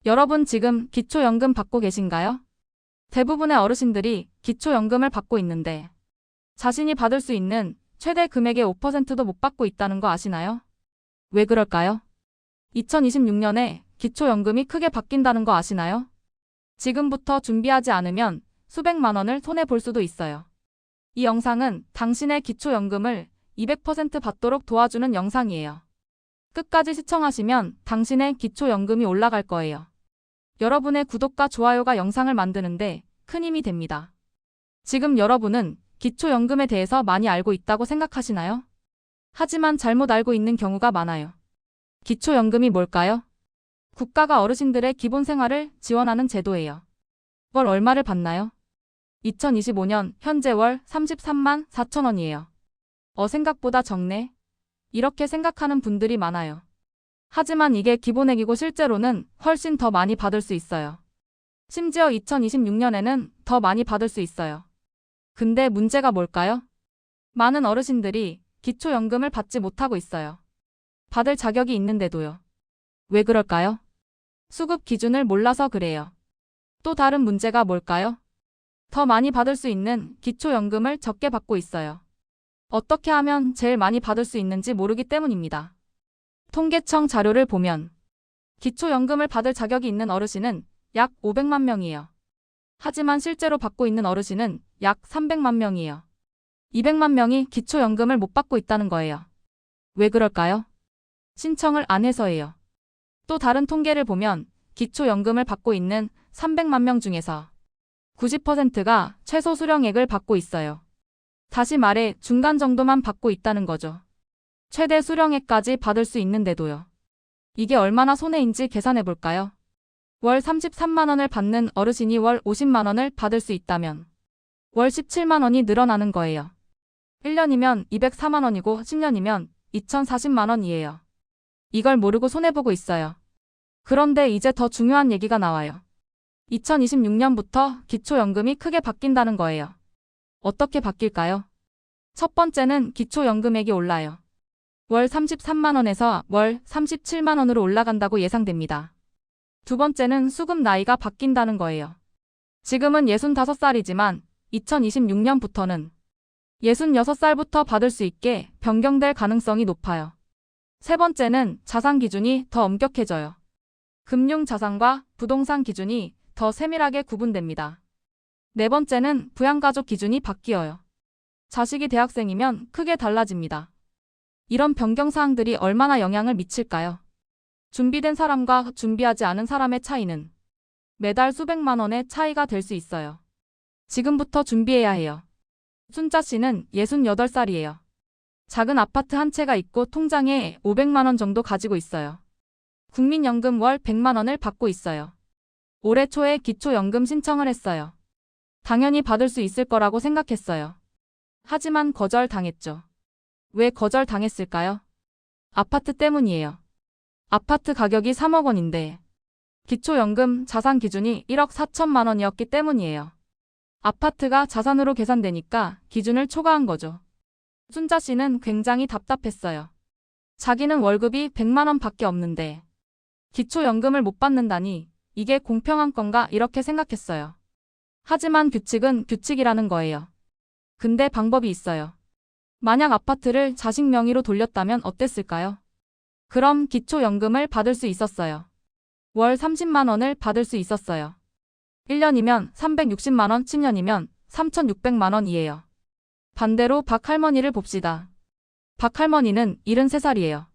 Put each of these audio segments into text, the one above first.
여러분 지금 기초연금 받고 계신가요? 대부분의 어르신들이 기초연금을 받고 있는데 자신이 받을 수 있는 최대 금액의 5%도 못 받고 있다는 거 아시나요? 왜 그럴까요? 2026년에 기초연금이 크게 바뀐다는 거 아시나요? 지금부터 준비하지 않으면 수백만 원을 손해볼 수도 있어요. 이 영상은 당신의 기초연금을 200% 받도록 도와주는 영상이에요. 끝까지 시청하시면 당신의 기초연금이 올라갈 거예요. 여러분의 구독과 좋아요가 영상을 만드는데 큰 힘이 됩니다. 지금 여러분은 기초연금에 대해서 많이 알고 있다고 생각하시나요? 하지만 잘못 알고 있는 경우가 많아요. 기초연금이 뭘까요? 국가가 어르신들의 기본 생활을 지원하는 제도예요. 월 얼마를 받나요? 2025년 현재 월 33만 4천 원이에요. 생각보다 적네. 이렇게 생각하는 분들이 많아요. 하지만 이게 기본액이고 실제로는 훨씬 더 많이 받을 수 있어요. 심지어 2026년에는 더 많이 받을 수 있어요. 근데 문제가 뭘까요? 많은 어르신들이 기초연금을 받지 못하고 있어요. 받을 자격이 있는데도요. 왜 그럴까요? 수급 기준을 몰라서 그래요. 또 다른 문제가 뭘까요? 더 많이 받을 수 있는 기초연금을 적게 받고 있어요. 어떻게 하면 제일 많이 받을 수 있는지 모르기 때문입니다. 통계청 자료를 보면 기초연금을 받을 자격이 있는 어르신은 약 500만 명이에요. 하지만 실제로 받고 있는 어르신은 약 300만 명이에요. 200만 명이 기초연금을 못 받고 있다는 거예요. 왜 그럴까요? 신청을 안 해서예요. 또 다른 통계를 보면 기초연금을 받고 있는 300만 명 중에서 90%가 최소 수령액을 받고 있어요. 다시 말해 중간 정도만 받고 있다는 거죠. 최대 수령액까지 받을 수 있는데도요. 이게 얼마나 손해인지 계산해 볼까요? 월 33만 원을 받는 어르신이 월 50만 원을 받을 수 있다면 월 17만 원이 늘어나는 거예요. 1년이면 204만 원이고 10년이면 2040만 원이에요. 이걸 모르고 손해보고 있어요. 그런데 이제 더 중요한 얘기가 나와요. 2026년부터 기초연금이 크게 바뀐다는 거예요. 어떻게 바뀔까요? 첫 번째는 기초연금액이 올라요. 월 33만 원에서 월 37만 원으로 올라간다고 예상됩니다. 두 번째는 수급 나이가 바뀐다는 거예요. 지금은 65살이지만 2026년부터는 66살부터 받을 수 있게 변경될 가능성이 높아요. 세 번째는 자산 기준이 더 엄격해져요. 금융자산과 부동산 기준이 더 세밀하게 구분됩니다. 네 번째는 부양가족 기준이 바뀌어요. 자식이 대학생이면 크게 달라집니다. 이런 변경사항들이 얼마나 영향을 미칠까요? 준비된 사람과 준비하지 않은 사람의 차이는 매달 수백만 원의 차이가 될 수 있어요. 지금부터 준비해야 해요. 순자 씨는 68살이에요. 작은 아파트 한 채가 있고 통장에 500만 원 정도 가지고 있어요. 국민연금 월 100만 원을 받고 있어요. 올해 초에 기초연금 신청을 했어요. 당연히 받을 수 있을 거라고 생각했어요. 하지만 거절당했죠. 왜 거절당했을까요? 아파트 때문이에요. 아파트 가격이 3억 원인데 기초연금 자산 기준이 1억 4천만 원이었기 때문이에요. 아파트가 자산으로 계산되니까 기준을 초과한 거죠. 순자 씨는 굉장히 답답했어요. 자기는 월급이 100만 원 밖에 없는데 기초연금을 못 받는다니 이게 공평한 건가 이렇게 생각했어요. 하지만 규칙은 규칙이라는 거예요. 근데 방법이 있어요. 만약 아파트를 자식 명의로 돌렸다면 어땠을까요? 그럼 기초연금을 받을 수 있었어요. 월 30만 원을 받을 수 있었어요. 1년이면 360만 원, 10년이면 3,600만 원이에요. 반대로 박 할머니를 봅시다. 박 할머니는 73살이에요.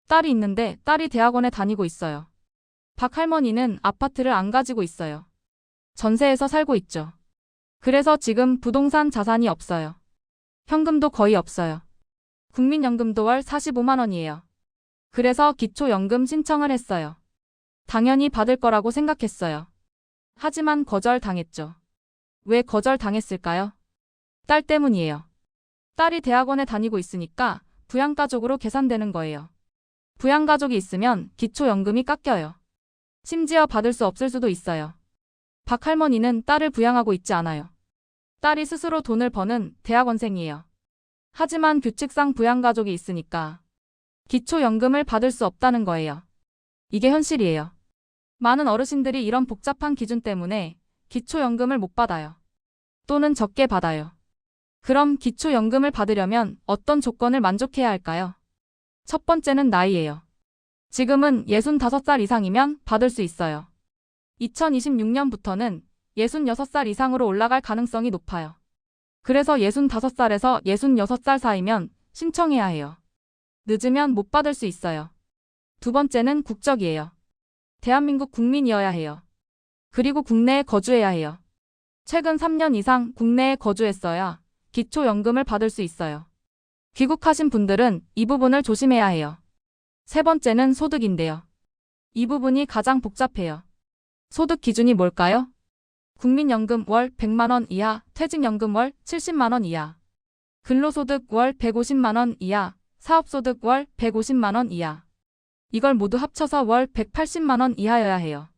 딸이 있는데 딸이 대학원에 다니고 있어요. 박 할머니는 아파트를 안 가지고 있어요. 전세에서 살고 있죠. 그래서 지금 부동산 자산이 없어요. 현금도 거의 없어요. 국민연금도 월 45만 원이에요. 그래서 기초연금 신청을 했어요. 당연히 받을 거라고 생각했어요. 하지만 거절당했죠. 왜 거절당했을까요? 딸 때문이에요. 딸이 대학원에 다니고 있으니까 부양가족으로 계산되는 거예요. 부양가족이 있으면 기초연금이 깎여요. 심지어 받을 수 없을 수도 있어요. 박 할머니는 딸을 부양하고 있지 않아요. 딸이 스스로 돈을 버는 대학원생이에요. 하지만 규칙상 부양가족이 있으니까 기초연금을 받을 수 없다는 거예요. 이게 현실이에요. 많은 어르신들이 이런 복잡한 기준 때문에 기초연금을 못 받아요. 또는 적게 받아요. 그럼 기초연금을 받으려면 어떤 조건을 만족해야 할까요? 첫 번째는 나이예요. 지금은 65살 이상이면 받을 수 있어요. 2026년부터는 66살 이상으로 올라갈 가능성이 높아요. 그래서 65살에서 66살 사이면 신청해야 해요. 늦으면 못 받을 수 있어요. 두 번째는 국적이에요. 대한민국 국민이어야 해요. 그리고 국내에 거주해야 해요. 최근 3년 이상 국내에 거주했어야 기초연금을 받을 수 있어요. 귀국하신 분들은 이 부분을 조심해야 해요. 세 번째는 소득인데요. 이 부분이 가장 복잡해요. 소득 기준이 뭘까요? 국민연금 월 100만 원 이하, 퇴직연금 월 70만 원 이하, 근로소득 월 150만 원 이하, 사업소득 월 150만 원 이하. 이걸 모두 합쳐서 월 180만 원 이하여야 해요.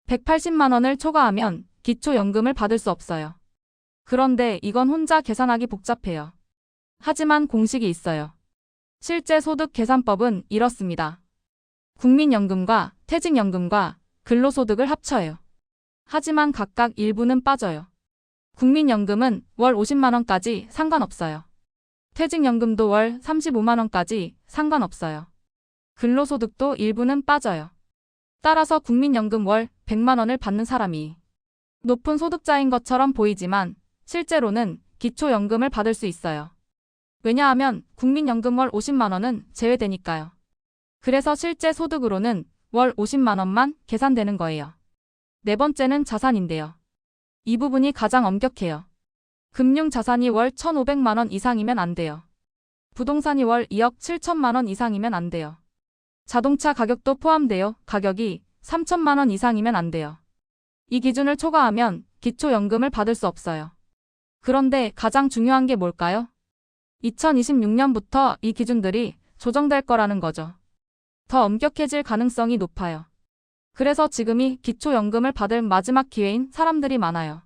180만 원을 초과하면 기초연금을 받을 수 없어요. 그런데 이건 혼자 계산하기 복잡해요. 하지만 공식이 있어요. 실제 소득 계산법은 이렇습니다. 국민연금과 퇴직연금과 근로소득을 합쳐요. 하지만 각각 일부는 빠져요. 국민연금은 월 50만 원까지 상관없어요. 퇴직연금도 월 35만 원까지 상관없어요. 근로소득도 일부는 빠져요. 따라서 국민연금 월 100만 원을 받는 사람이 높은 소득자인 것처럼 보이지만 실제로는 기초연금을 받을 수 있어요. 왜냐하면 국민연금 월 50만 원은 제외되니까요. 그래서 실제 소득으로는 월 50만 원만 계산되는 거예요. 네 번째는 자산인데요. 이 부분이 가장 엄격해요. 금융자산이 월 1,500만 원 이상이면 안 돼요. 부동산이 월 2억 7천만 원 이상이면 안 돼요. 자동차 가격도 포함되어 가격이 3천만 원 이상이면 안 돼요. 이 기준을 초과하면 기초연금을 받을 수 없어요. 그런데 가장 중요한 게 뭘까요? 2026년부터 이 기준들이 조정될 거라는 거죠. 더 엄격해질 가능성이 높아요. 그래서 지금이 기초연금을 받을 마지막 기회인 사람들이 많아요.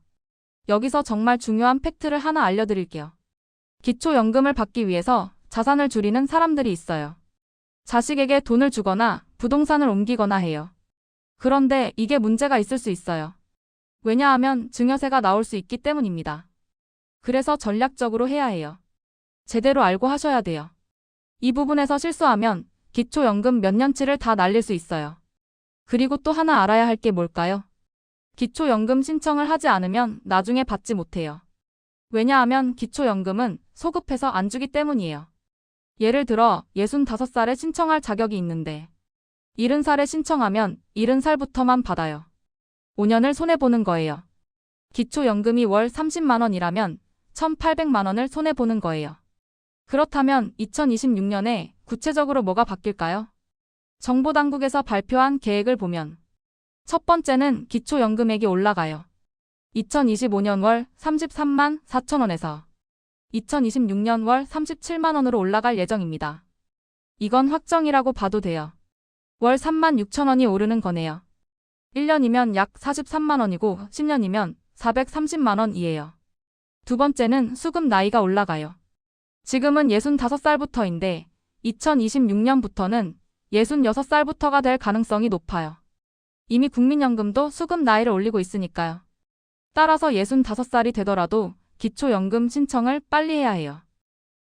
여기서 정말 중요한 팩트를 하나 알려드릴게요. 기초연금을 받기 위해서 자산을 줄이는 사람들이 있어요. 자식에게 돈을 주거나 부동산을 옮기거나 해요. 그런데 이게 문제가 있을 수 있어요. 왜냐하면 증여세가 나올 수 있기 때문입니다. 그래서 전략적으로 해야 해요. 제대로 알고 하셔야 돼요. 이 부분에서 실수하면 기초연금 몇 년치를 다 날릴 수 있어요. 그리고 또 하나 알아야 할 게 뭘까요? 기초연금 신청을 하지 않으면 나중에 받지 못해요. 왜냐하면 기초연금은 소급해서 안 주기 때문이에요. 예를 들어 65살에 신청할 자격이 있는데 70살에 신청하면 70살부터만 받아요. 5년을 손해보는 거예요. 기초연금이 월 30만 원이라면 1,800만 원을 손해보는 거예요. 그렇다면 2026년에 구체적으로 뭐가 바뀔까요? 정보당국에서 발표한 계획을 보면 첫 번째는 기초연금액이 올라가요. 2025년 월 33만 4천 원에서 2026년 월 37만 원으로 올라갈 예정입니다. 이건 확정이라고 봐도 돼요. 월 3만 6천 원이 오르는 거네요. 1년이면 약 43만 원이고 10년이면 430만 원이에요. 두 번째는 수급 나이가 올라가요. 지금은 65살부터인데 2026년부터는 66살부터가 될 가능성이 높아요. 이미 국민연금도 수급 나이를 올리고 있으니까요. 따라서 65살이 되더라도 기초연금 신청을 빨리 해야 해요.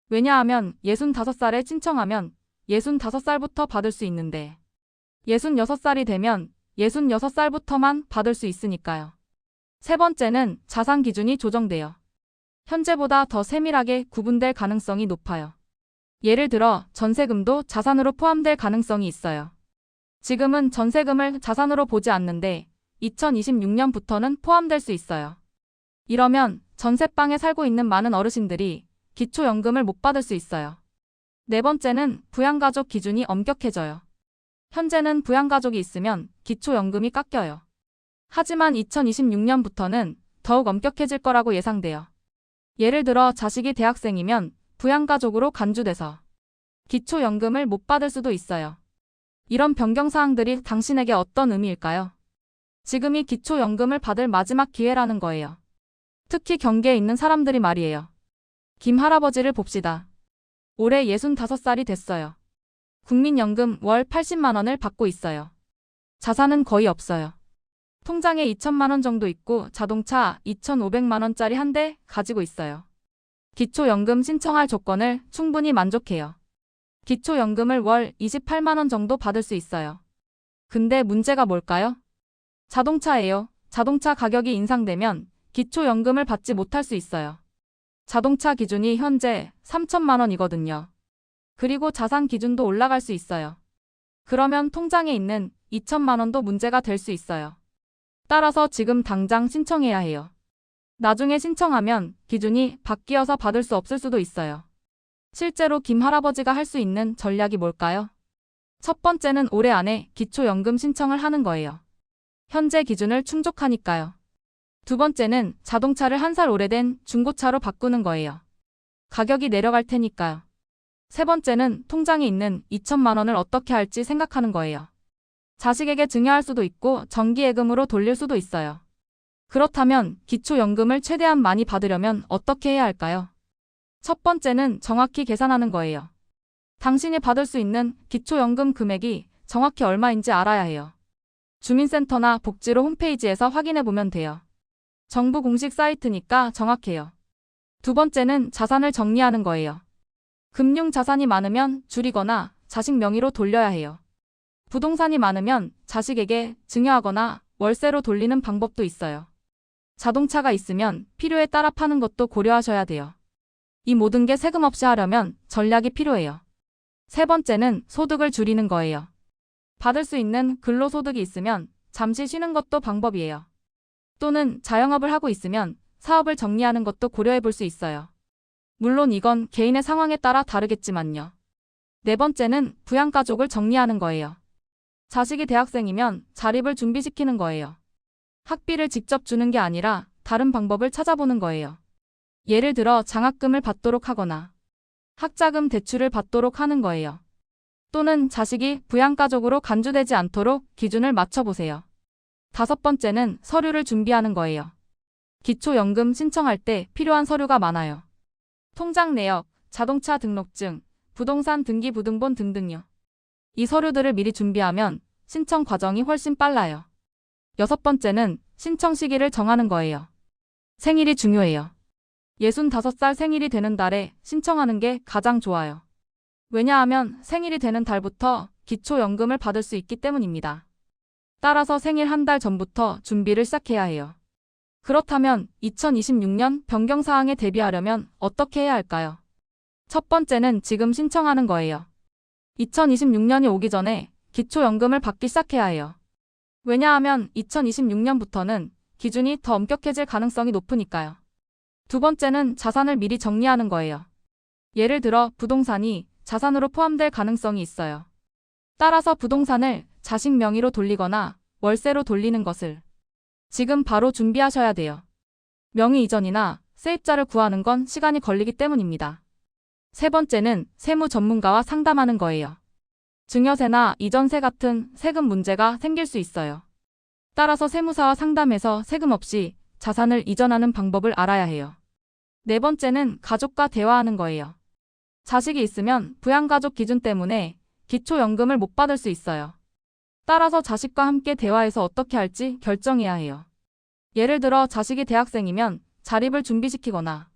왜냐하면 65살에 신청하면 65살부터 받을 수 있는데 66살이 되면 66살부터만 받을 수 있으니까요. 세 번째는 자산 기준이 조정돼요. 현재보다 더 세밀하게 구분될 가능성이 높아요. 예를 들어 전세금도 자산으로 포함될 가능성이 있어요. 지금은 전세금을 자산으로 보지 않는데 2026년부터는 포함될 수 있어요. 이러면 전세방에 살고 있는 많은 어르신들이 기초연금을 못 받을 수 있어요. 네 번째는 부양가족 기준이 엄격해져요. 현재는 부양가족이 있으면 기초연금이 깎여요. 하지만 2026년부터는 더욱 엄격해질 거라고 예상돼요. 예를 들어 자식이 대학생이면 부양가족으로 간주돼서 기초연금을 못 받을 수도 있어요. 이런 변경사항들이 당신에게 어떤 의미일까요? 지금이 기초연금을 받을 마지막 기회라는 거예요. 특히 경계에 있는 사람들이 말이에요. 김 할아버지를 봅시다. 올해 65살이 됐어요. 국민연금 월 80만 원을 받고 있어요. 자산은 거의 없어요. 통장에 2천만 원 정도 있고 자동차 2,500만 원짜리 한 대 가지고 있어요. 기초연금 신청할 조건을 충분히 만족해요. 기초연금을 월 28만 원 정도 받을 수 있어요. 근데 문제가 뭘까요? 자동차예요. 자동차 가격이 인상되면 기초연금을 받지 못할 수 있어요. 자동차 기준이 현재 3천만 원이거든요. 그리고 자산 기준도 올라갈 수 있어요. 그러면 통장에 있는 2천만 원도 문제가 될 수 있어요. 따라서 지금 당장 신청해야 해요. 나중에 신청하면 기준이 바뀌어서 받을 수 없을 수도 있어요. 실제로 김 할아버지가 할 수 있는 전략이 뭘까요? 첫 번째는 올해 안에 기초연금 신청을 하는 거예요. 현재 기준을 충족하니까요. 두 번째는 자동차를 한 살 오래된 중고차로 바꾸는 거예요. 가격이 내려갈 테니까요. 세 번째는 통장에 있는 2천만 원을 어떻게 할지 생각하는 거예요. 자식에게 증여할 수도 있고 정기예금으로 돌릴 수도 있어요. 그렇다면 기초연금을 최대한 많이 받으려면 어떻게 해야 할까요? 첫 번째는 정확히 계산하는 거예요. 당신이 받을 수 있는 기초연금 금액이 정확히 얼마인지 알아야 해요. 주민센터나 복지로 홈페이지에서 확인해 보면 돼요. 정부 공식 사이트니까 정확해요. 두 번째는 자산을 정리하는 거예요. 금융 자산이 많으면 줄이거나 자식 명의로 돌려야 해요. 부동산이 많으면 자식에게 증여하거나 월세로 돌리는 방법도 있어요. 자동차가 있으면 필요에 따라 파는 것도 고려하셔야 돼요. 이 모든 게 세금 없이 하려면 전략이 필요해요. 세 번째는 소득을 줄이는 거예요. 받을 수 있는 근로소득이 있으면 잠시 쉬는 것도 방법이에요. 또는 자영업을 하고 있으면 사업을 정리하는 것도 고려해 볼 수 있어요. 물론 이건 개인의 상황에 따라 다르겠지만요. 네 번째는 부양가족을 정리하는 거예요. 자식이 대학생이면 자립을 준비시키는 거예요. 학비를 직접 주는 게 아니라 다른 방법을 찾아보는 거예요. 예를 들어 장학금을 받도록 하거나 학자금 대출을 받도록 하는 거예요. 또는 자식이 부양가족으로 간주되지 않도록 기준을 맞춰보세요. 다섯 번째는 서류를 준비하는 거예요. 기초연금 신청할 때 필요한 서류가 많아요. 통장 내역, 자동차 등록증, 부동산 등기부등본 등등요. 이 서류들을 미리 준비하면 신청 과정이 훨씬 빨라요. 여섯 번째는 신청 시기를 정하는 거예요. 생일이 중요해요. 65살 생일이 되는 달에 신청하는 게 가장 좋아요. 왜냐하면 생일이 되는 달부터 기초연금을 받을 수 있기 때문입니다. 따라서 생일 한 달 전부터 준비를 시작해야 해요. 그렇다면 2026년 변경사항에 대비하려면 어떻게 해야 할까요? 첫 번째는 지금 신청하는 거예요. 2026년이 오기 전에 기초연금을 받기 시작해야 해요. 왜냐하면 2026년부터는 기준이 더 엄격해질 가능성이 높으니까요. 두 번째는 자산을 미리 정리하는 거예요. 예를 들어 부동산이 자산으로 포함될 가능성이 있어요. 따라서 부동산을 자식 명의로 돌리거나 월세로 돌리는 것을 지금 바로 준비하셔야 돼요. 명의 이전이나 세입자를 구하는 건 시간이 걸리기 때문입니다. 세 번째는 세무 전문가와 상담하는 거예요. 증여세나 이전세 같은 세금 문제가 생길 수 있어요. 따라서 세무사와 상담해서 세금 없이 자산을 이전하는 방법을 알아야 해요. 네 번째는 가족과 대화하는 거예요. 자식이 있으면 부양가족 기준 때문에 기초연금을 못 받을 수 있어요. 따라서 자식과 함께 대화해서 어떻게 할지 결정해야 해요. 예를 들어 자식이 대학생이면 자립을 준비시키거나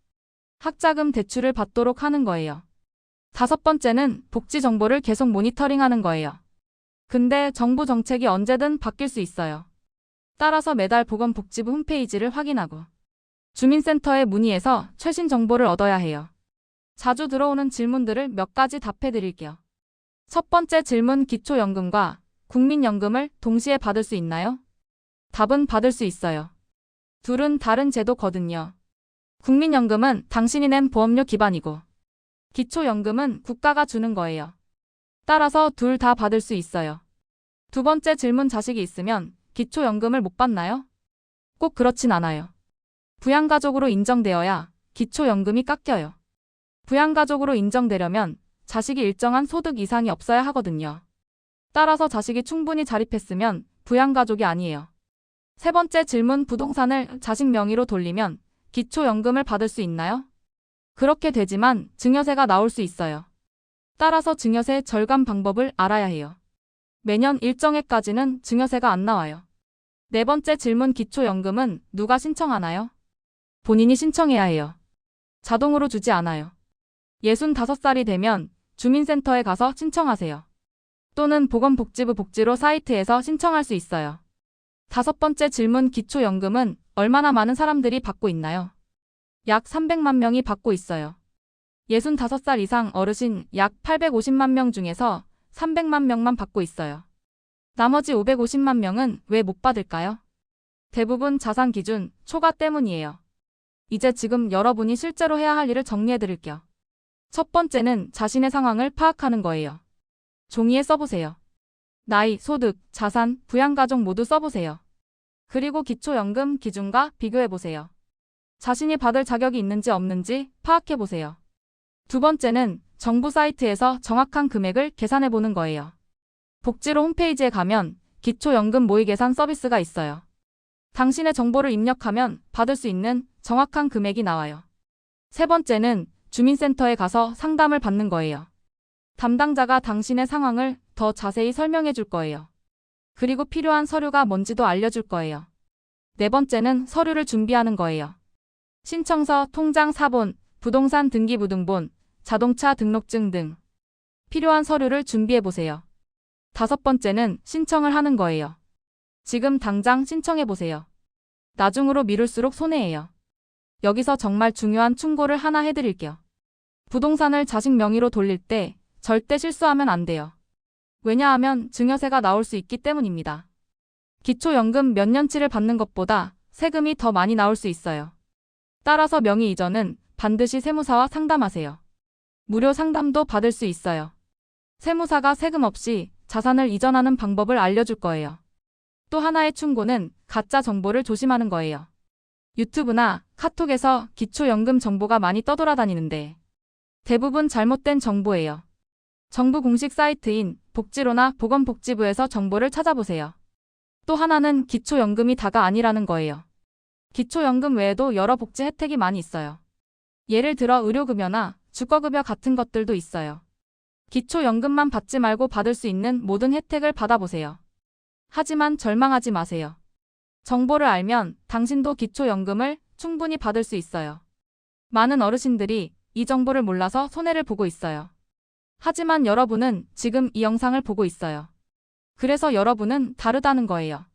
학자금 대출을 받도록 하는 거예요. 다섯 번째는 복지 정보를 계속 모니터링하는 거예요. 근데 정부 정책이 언제든 바뀔 수 있어요. 따라서 매달 보건복지부 홈페이지를 확인하고 주민센터에 문의해서 최신 정보를 얻어야 해요. 자주 들어오는 질문들을 몇 가지 답해 드릴게요. 첫 번째 질문, 기초연금과 국민연금을 동시에 받을 수 있나요? 답은 받을 수 있어요. 둘은 다른 제도거든요. 국민연금은 당신이 낸 보험료 기반이고 기초연금은 국가가 주는 거예요. 따라서 둘 다 받을 수 있어요. 두 번째 질문, 자식이 있으면 기초연금을 못 받나요? 꼭 그렇진 않아요. 부양가족으로 인정되어야 기초연금이 깎여요. 부양가족으로 인정되려면 자식이 일정한 소득 이상이 없어야 하거든요. 따라서 자식이 충분히 자립했으면 부양가족이 아니에요. 세 번째 질문, 부동산을 자식 명의로 돌리면 기초연금을 받을 수 있나요? 그렇게 되지만 증여세가 나올 수 있어요. 따라서 증여세 절감 방법을 알아야 해요. 매년 일정액까지는 증여세가 안 나와요. 네 번째 질문 기초연금은 누가 신청하나요? 본인이 신청해야 해요. 자동으로 주지 않아요. 65살이 되면 주민센터에 가서 신청하세요. 또는 보건복지부 복지로 사이트에서 신청할 수 있어요. 다섯 번째 질문 기초연금은 얼마나 많은 사람들이 받고 있나요? 약 300만 명이 받고 있어요. 65살 이상 어르신 약 850만 명 중에서 300만 명만 받고 있어요. 나머지 550만 명은 왜 못 받을까요? 대부분 자산 기준 초과 때문이에요. 이제 지금 여러분이 실제로 해야 할 일을 정리해 드릴게요. 첫 번째는 자신의 상황을 파악하는 거예요. 종이에 써보세요. 나이, 소득, 자산, 부양가족 모두 써보세요. 그리고 기초연금 기준과 비교해보세요. 자신이 받을 자격이 있는지 없는지 파악해보세요. 두 번째는 정부 사이트에서 정확한 금액을 계산해보는 거예요. 복지로 홈페이지에 가면 기초연금 모의계산 서비스가 있어요. 당신의 정보를 입력하면 받을 수 있는 정확한 금액이 나와요. 세 번째는 주민센터에 가서 상담을 받는 거예요. 담당자가 당신의 상황을 더 자세히 설명해 줄 거예요. 그리고 필요한 서류가 뭔지도 알려줄 거예요. 네 번째는 서류를 준비하는 거예요. 신청서, 통장 사본, 부동산 등기부등본, 자동차 등록증 등 필요한 서류를 준비해 보세요. 다섯 번째는 신청을 하는 거예요. 지금 당장 신청해 보세요. 나중으로 미룰수록 손해예요. 여기서 정말 중요한 충고를 하나 해드릴게요. 부동산을 자식 명의로 돌릴 때 절대 실수하면 안 돼요. 왜냐하면 증여세가 나올 수 있기 때문입니다. 기초연금 몇 년치를 받는 것보다 세금이 더 많이 나올 수 있어요. 따라서 명의 이전은 반드시 세무사와 상담하세요. 무료 상담도 받을 수 있어요. 세무사가 세금 없이 자산을 이전하는 방법을 알려줄 거예요. 또 하나의 충고는 가짜 정보를 조심하는 거예요. 유튜브나 카톡에서 기초연금 정보가 많이 떠돌아다니는데 대부분 잘못된 정보예요. 정부 공식 사이트인 복지로나 보건복지부에서 정보를 찾아보세요. 또 하나는 기초연금이 다가 아니라는 거예요. 기초연금 외에도 여러 복지 혜택이 많이 있어요. 예를 들어 의료급여나 주거급여 같은 것들도 있어요. 기초연금만 받지 말고 받을 수 있는 모든 혜택을 받아보세요. 하지만 절망하지 마세요. 정보를 알면 당신도 기초연금을 충분히 받을 수 있어요. 많은 어르신들이 이 정보를 몰라서 손해를 보고 있어요. 하지만 여러분은 지금 이 영상을 보고 있어요. 그래서 여러분은 다르다는 거예요.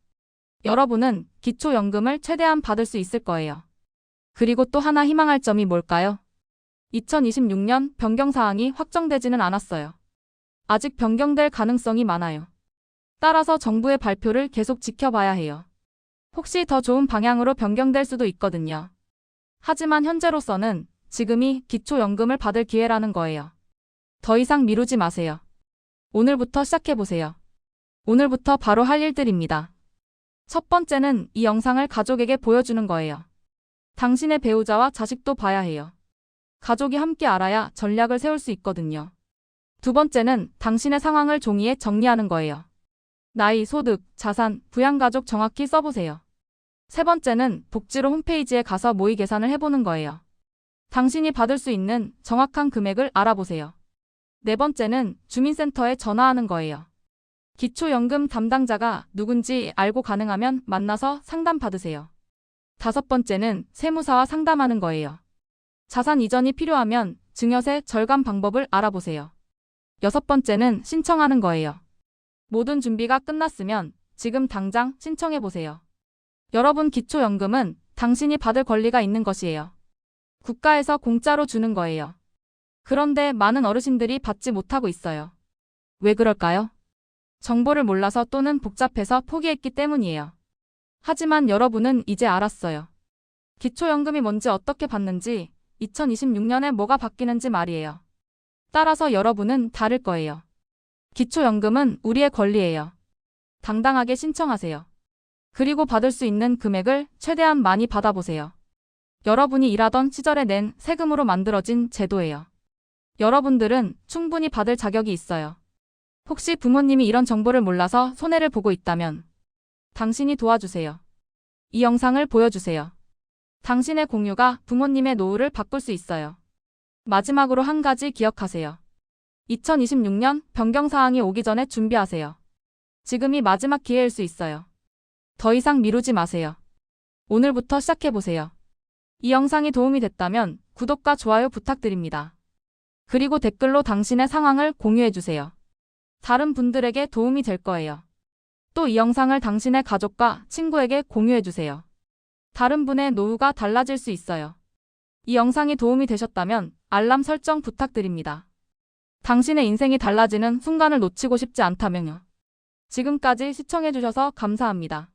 여러분은 기초연금을 최대한 받을 수 있을 거예요. 그리고 또 하나 희망할 점이 뭘까요? 2026년 변경사항이 확정되지는 않았어요. 아직 변경될 가능성이 많아요. 따라서 정부의 발표를 계속 지켜봐야 해요. 혹시 더 좋은 방향으로 변경될 수도 있거든요. 하지만 현재로서는 지금이 기초연금을 받을 기회라는 거예요. 더 이상 미루지 마세요. 오늘부터 시작해보세요. 오늘부터 바로 할 일들입니다. 첫 번째는 이 영상을 가족에게 보여주는 거예요. 당신의 배우자와 자식도 봐야 해요. 가족이 함께 알아야 전략을 세울 수 있거든요. 두 번째는 당신의 상황을 종이에 정리하는 거예요. 나이, 소득, 자산, 부양가족 정확히 써보세요. 세 번째는 복지로 홈페이지에 가서 모의 계산을 해보는 거예요. 당신이 받을 수 있는 정확한 금액을 알아보세요. 네 번째는 주민센터에 전화하는 거예요. 기초연금 담당자가 누군지 알고 가능하면 만나서 상담 받으세요. 다섯 번째는 세무사와 상담하는 거예요. 자산 이전이 필요하면 증여세 절감 방법을 알아보세요. 여섯 번째는 신청하는 거예요. 모든 준비가 끝났으면 지금 당장 신청해보세요. 여러분 기초연금은 당신이 받을 권리가 있는 것이에요. 국가에서 공짜로 주는 거예요. 그런데 많은 어르신들이 받지 못하고 있어요. 왜 그럴까요? 정보를 몰라서 또는 복잡해서 포기했기 때문이에요. 하지만 여러분은 이제 알았어요. 기초연금이 뭔지 어떻게 받는지 2026년에 뭐가 바뀌는지 말이에요. 따라서 여러분은 다를 거예요. 기초연금은 우리의 권리예요. 당당하게 신청하세요. 그리고 받을 수 있는 금액을 최대한 많이 받아보세요. 여러분이 일하던 시절에 낸 세금으로 만들어진 제도예요. 여러분들은 충분히 받을 자격이 있어요. 혹시 부모님이 이런 정보를 몰라서 손해를 보고 있다면 당신이 도와주세요. 이 영상을 보여주세요. 당신의 공유가 부모님의 노후를 바꿀 수 있어요. 마지막으로 한 가지 기억하세요. 2026년 변경사항이 오기 전에 준비하세요. 지금이 마지막 기회일 수 있어요. 더 이상 미루지 마세요. 오늘부터 시작해보세요. 이 영상이 도움이 됐다면 구독과 좋아요 부탁드립니다. 그리고 댓글로 당신의 상황을 공유해주세요. 다른 분들에게 도움이 될 거예요. 또 이 영상을 당신의 가족과 친구에게 공유해주세요. 다른 분의 노후가 달라질 수 있어요. 이 영상이 도움이 되셨다면 알람 설정 부탁드립니다. 당신의 인생이 달라지는 순간을 놓치고 싶지 않다면요. 지금까지 시청해주셔서 감사합니다.